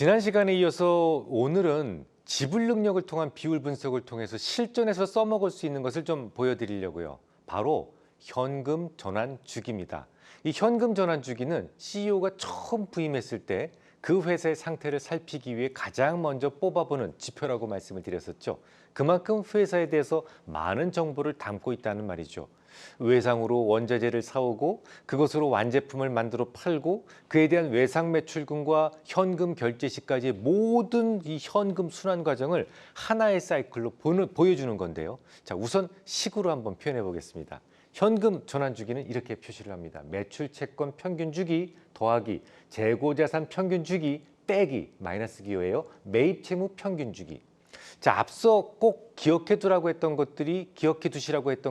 지난 시간에 이어서 오늘은 지불 능력을 통한 비율 분석을 통해서 실전에서 써먹을 수 있는 것을 좀 보여드리려고요. 바로 현금 전환 주기입니다. 이 현금 전환 주기는 CEO가 처음 부임했을 때 그 회사의 상태를 살피기 위해 가장 먼저 뽑아보는 지표라고 말씀을 드렸었죠. 그만큼 회사에 대해서 많은 정보를 담고 있다는 말이죠. 외상으로 원자재를 사오고 그것으로 완제품을 만들어 팔고 그에 대한 외상 매출금과 현금 결제 시까지의 모든 이 현금 순환 과정을 하나의 사이클로 보여주는 건데요. 자, 우선 식으로 한번 표현해 보겠습니다. 현금 전환 주기는 이렇게 표시를 합니다. 매출 채권 평균 주기 더하기 재고자산 평균 주기 빼기 마이너스 기호예요. 매입 채무 평균 주기. 자, 앞서 꼭 기억해 두시라고 했던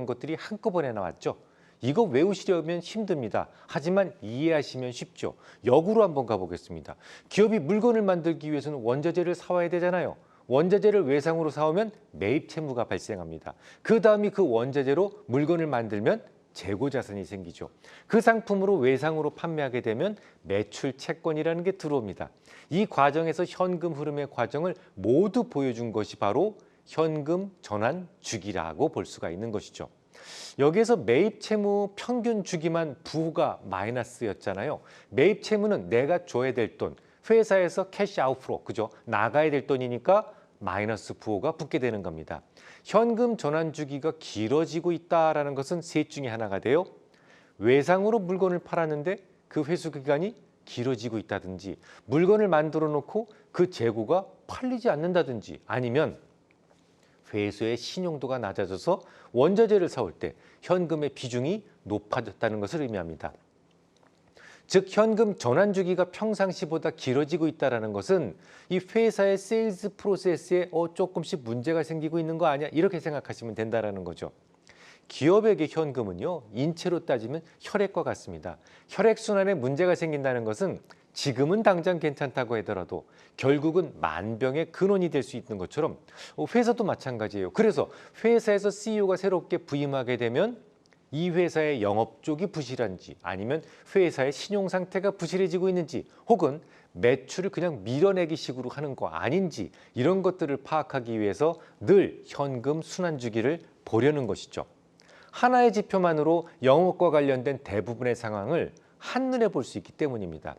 것들이 한꺼번에 나왔죠. 이거 외우시려면 힘듭니다. 하지만 이해하시면 쉽죠. 역으로 한번 가보겠습니다. 기업이 물건을 만들기 위해서는 원자재를 사와야 되잖아요. 원자재를 외상으로 사오면 매입 채무가 발생합니다. 그 다음이 그 원자재로 물건을 만들면 재고자산이 생기죠. 그 상품으로 외상으로 판매하게 되면 매출 채권이라는 게 들어옵니다. 이 과정에서 현금 흐름의 과정을 모두 보여준 것이 바로 현금 전환 주기라고 볼 수가 있는 것이죠. 여기에서 매입 채무 평균 주기만 부호가 마이너스였잖아요. 매입 채무는 내가 줘야 될 돈, 회사에서 캐시 아웃프로, 그죠? 나가야 될 돈이니까 마이너스 부호가 붙게 되는 겁니다. 현금 전환 주기가 길어지고 있다는 것은 셋 중에 하나가 돼요. 외상으로 물건을 팔았는데 그 회수 기간이 길어지고 있다든지, 물건을 만들어 놓고 그 재고가 팔리지 않는다든지, 아니면 회수의 신용도가 낮아져서 원자재를 사올 때 현금의 비중이 높아졌다는 것을 의미합니다. 즉 현금 전환 주기가 평상시보다 길어지고 있다는 것은 이 회사의 세일즈 프로세스에 조금씩 문제가 생기고 있는 거 아니야? 이렇게 생각하시면 된다는 거죠. 기업에게 현금은요, 인체로 따지면 혈액과 같습니다. 혈액순환에 문제가 생긴다는 것은 지금은 당장 괜찮다고 하더라도 결국은 만병의 근원이 될 수 있는 것처럼 회사도 마찬가지예요. 그래서 회사에서 CEO가 새롭게 부임하게 되면 이 회사의 영업 쪽이 부실한지, 아니면 회사의 신용 상태가 부실해지고 있는지, 혹은 매출을 그냥 밀어내기 식으로 하는 거 아닌지, 이런 것들을 파악하기 위해서 늘 현금 순환 주기를 보려는 것이죠. 하나의 지표만으로 영업과 관련된 대부분의 상황을 한눈에 볼 수 있기 때문입니다.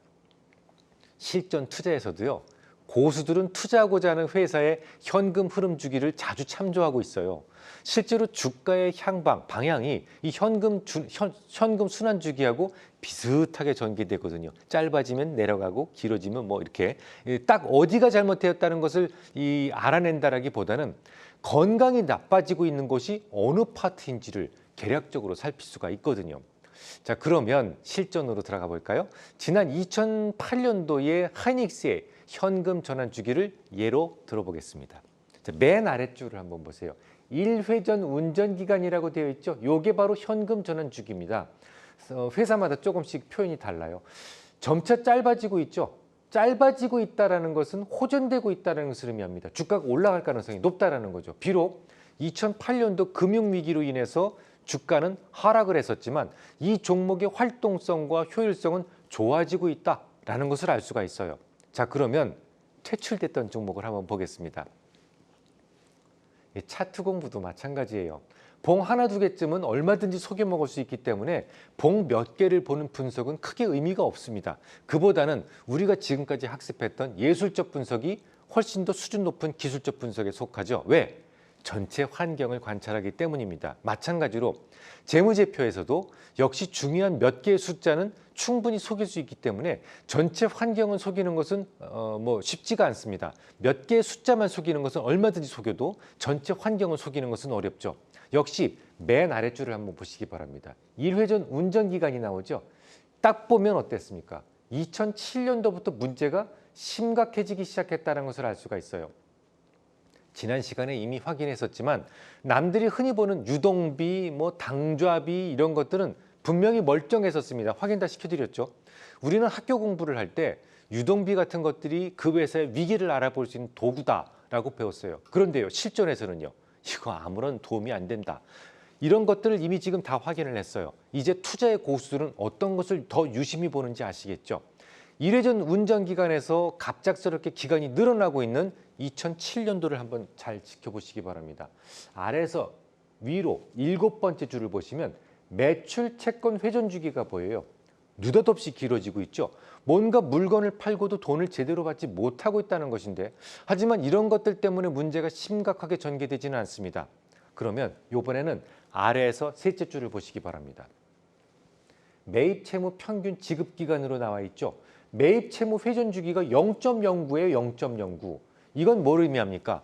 실전 투자에서도요, 고수들은 투자하고자 하는 회사의 현금 흐름 주기를 자주 참조하고 있어요. 실제로 주가의 방향이 이 현금 순환 주기하고 비슷하게 전개되거든요. 짧아지면 내려가고 길어지면 뭐 이렇게 딱 어디가 잘못되었다는 것을 알아낸다라기보다는 건강이 나빠지고 있는 곳이 어느 파트인지를 개략적으로 살필 수가 있거든요. 자, 그러면 실전으로 들어가 볼까요? 지난 2008년도에 하이닉스의 현금 전환 주기를 예로 들어보겠습니다. 자, 맨 아랫줄을 한번 보세요. 1회전 운전 기간이라고 되어 있죠. 이게 바로 현금 전환 주기입니다. 회사마다 조금씩 표현이 달라요. 점차 짧아지고 있죠. 짧아지고 있다는 것은 호전되고 있다는 것을 의미합니다. 주가가 올라갈 가능성이 높다는 거죠. 비록 2008년도 금융위기로 인해서 주가는 하락을 했었지만 이 종목의 활동성과 효율성은 좋아지고 있다는 것을 알 수가 있어요. 자, 그러면 퇴출됐던 종목을 한번 보겠습니다. 차트 공부도 마찬가지예요. 봉 하나 두 개쯤은 얼마든지 속여 먹을 수 있기 때문에 봉 몇 개를 보는 분석은 크게 의미가 없습니다. 그보다는 우리가 지금까지 학습했던 예술적 분석이 훨씬 더 수준 높은 기술적 분석에 속하죠. 왜? 전체 환경을 관찰하기 때문입니다. 마찬가지로 재무제표에서도 역시 중요한 몇 개의 숫자는 충분히 속일 수 있기 때문에 전체 환경을 속이는 것은 쉽지가 않습니다. 몇 개의 숫자만 속이는 것은 얼마든지 속여도 전체 환경을 속이는 것은 어렵죠. 역시 맨 아랫줄을 한번 보시기 바랍니다. 1회전 운전기간이 나오죠. 딱 보면 어땠습니까? 2007년도부터 문제가 심각해지기 시작했다는 것을 알 수가 있어요. 지난 시간에 이미 확인했었지만 남들이 흔히 보는 유동비, 당좌비 이런 것들은 분명히 멀쩡했었습니다. 확인 다 시켜드렸죠. 우리는 학교 공부를 할 때 유동비 같은 것들이 그 회사의 위기를 알아볼 수 있는 도구다라고 배웠어요. 그런데요, 실전에서는요, 이거 아무런 도움이 안 된다. 이런 것들을 이미 지금 다 확인을 했어요. 이제 투자의 고수들은 어떤 것을 더 유심히 보는지 아시겠죠? 이례전 운전 기간에서 갑작스럽게 기간이 늘어나고 있는 2007년도를 한번 잘 지켜보시기 바랍니다. 아래에서 위로 7번째 줄을 보시면 매출 채권 회전 주기가 보여요. 느닷없이 길어지고 있죠. 뭔가 물건을 팔고도 돈을 제대로 받지 못하고 있다는 것인데, 하지만 이런 것들 때문에 문제가 심각하게 전개되지는 않습니다. 그러면 이번에는 아래에서 셋째 줄을 보시기 바랍니다. 매입 채무 평균 지급 기간으로 나와 있죠. 매입 채무 회전 주기가 0.09예요. 0.09. 이건 뭘 의미합니까?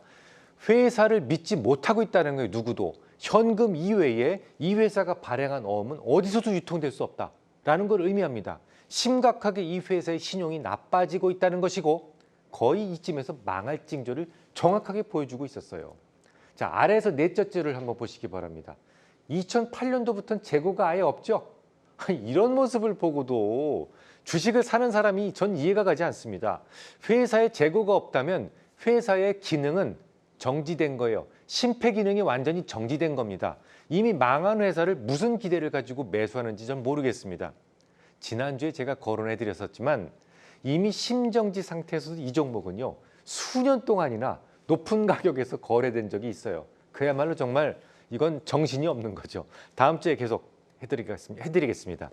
회사를 믿지 못하고 있다는 거예요. 누구도. 현금 이외에 이 회사가 발행한 어음은 어디서도 유통될 수 없다라는 걸 의미합니다. 심각하게 이 회사의 신용이 나빠지고 있다는 것이고, 거의 이쯤에서 망할 징조를 정확하게 보여주고 있었어요. 자, 아래에서 넷째 줄을 한번 보시기 바랍니다. 2008년도부터는 재고가 아예 없죠. 이런 모습을 보고도 주식을 사는 사람이 전 이해가 가지 않습니다. 회사에 재고가 없다면 회사의 기능은 정지된 거예요. 심폐 기능이 완전히 정지된 겁니다. 이미 망한 회사를 무슨 기대를 가지고 매수하는지 전 모르겠습니다. 지난주에 제가 거론해 드렸었지만 이미 심정지 상태에서 이 종목은요, 수년 동안이나 높은 가격에서 거래된 적이 있어요. 그야말로 정말 이건 정신이 없는 거죠. 다음 주에 계속 해드리겠습니다.